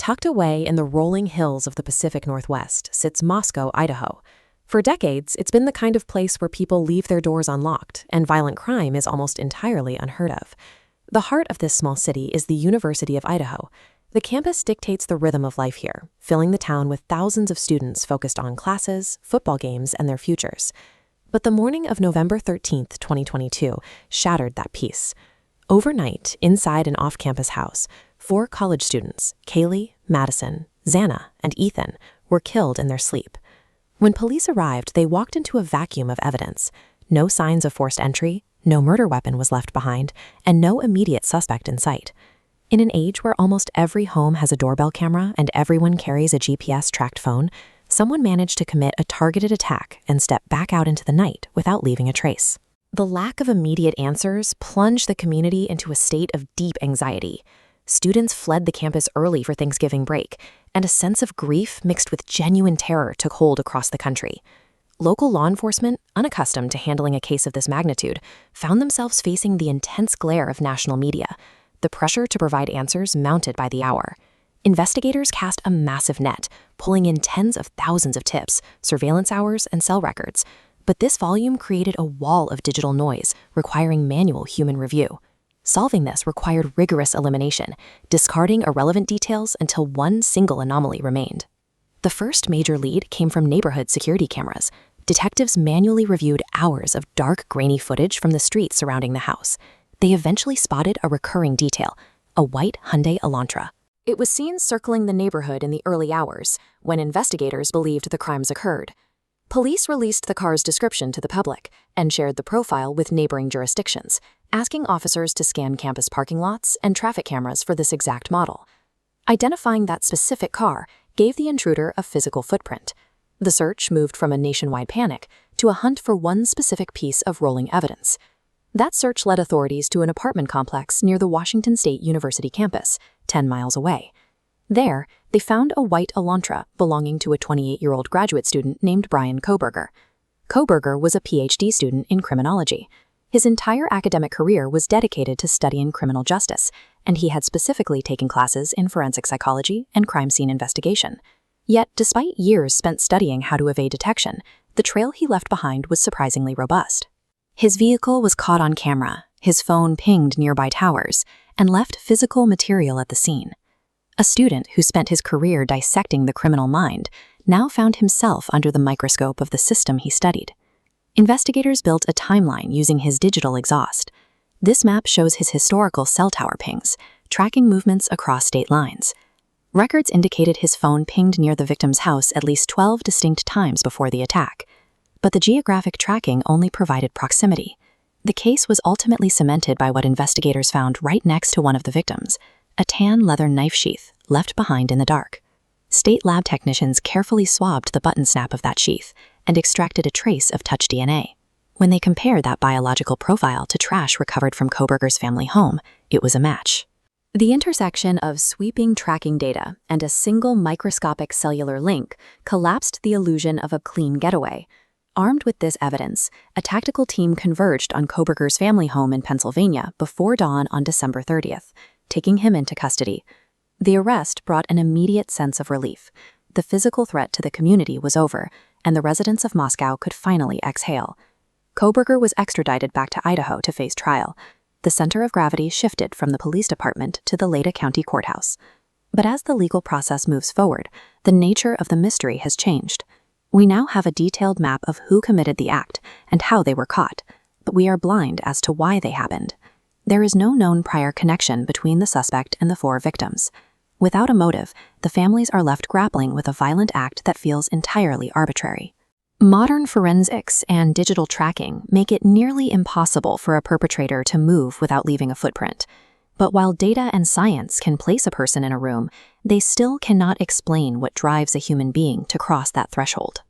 Tucked away in the rolling hills of the Pacific Northwest sits Moscow, Idaho. For decades, it's been the kind of place where people leave their doors unlocked, and violent crime is almost entirely unheard of. The heart of this small city is the University of Idaho. The campus dictates the rhythm of life here, filling the town with thousands of students focused on classes, football games, and their futures. But the morning of November 13, 2022, shattered that peace. Overnight, inside an off-campus house, 4 college students, Kaylee, Madison, Xana, and Ethan, were killed in their sleep. When police arrived, they walked into a vacuum of evidence. No signs of forced entry, no murder weapon was left behind, and no immediate suspect in sight. In an age where almost every home has a doorbell camera and everyone carries a GPS-tracked phone, someone managed to commit a targeted attack and step back out into the night without leaving a trace. The lack of immediate answers plunged the community into a state of deep anxiety. Students fled the campus early for Thanksgiving break, and a sense of grief mixed with genuine terror took hold across the country. Local law enforcement, unaccustomed to handling a case of this magnitude, found themselves facing the intense glare of national media. The pressure to provide answers mounted by the hour. Investigators cast a massive net, pulling in tens of thousands of tips, surveillance hours, and cell records. But this volume created a wall of digital noise, requiring manual human review. Solving this required rigorous elimination, discarding irrelevant details until one single anomaly remained. The first major lead came from neighborhood security cameras. Detectives manually reviewed hours of dark, grainy footage from the streets surrounding the house. They eventually spotted a recurring detail, a white Hyundai Elantra. It was seen circling the neighborhood in the early hours, when investigators believed the crimes occurred. Police released the car's description to the public and shared the profile with neighboring jurisdictions, asking officers to scan campus parking lots and traffic cameras for this exact model. Identifying that specific car gave the intruder a physical footprint. The search moved from a nationwide panic to a hunt for one specific piece of rolling evidence. That search led authorities to an apartment complex near the Washington State University campus, 10 miles away. There, they found a white Elantra belonging to a 28-year-old graduate student named Brian Kohberger. Kohberger was a PhD student in criminology. His entire academic career was dedicated to studying criminal justice, and he had specifically taken classes in forensic psychology and crime scene investigation. Yet, despite years spent studying how to evade detection, the trail he left behind was surprisingly robust. His vehicle was caught on camera, his phone pinged nearby towers, and left physical material at the scene. A student who spent his career dissecting the criminal mind now found himself under the microscope of the system he studied. Investigators built a timeline using his digital exhaust. This map shows his historical cell tower pings, tracking movements across state lines. Records indicated his phone pinged near the victim's house at least 12 distinct times before the attack. But the geographic tracking only provided proximity. The case was ultimately cemented by what investigators found right next to one of the victims, a tan leather knife sheath left behind in the dark. State lab technicians carefully swabbed the button snap of that sheath and extracted a trace of touch DNA. When they compared that biological profile to trash recovered from Kohberger's family home, it was a match. The intersection of sweeping tracking data and a single microscopic cellular link collapsed the illusion of a clean getaway. Armed with this evidence, a tactical team converged on Kohberger's family home in Pennsylvania before dawn on December 30th, taking him into custody. The arrest brought an immediate sense of relief. The physical threat to the community was over, and the residents of Moscow could finally exhale. Kohberger was extradited back to Idaho to face trial. The center of gravity shifted from the police department to the Leda County Courthouse. But as the legal process moves forward, the nature of the mystery has changed. We now have a detailed map of who committed the act and how they were caught, but we are blind as to why they happened. There is no known prior connection between the suspect and the 4 victims. Without a motive, the families are left grappling with a violent act that feels entirely arbitrary. Modern forensics and digital tracking make it nearly impossible for a perpetrator to move without leaving a footprint. But while data and science can place a person in a room, they still cannot explain what drives a human being to cross that threshold.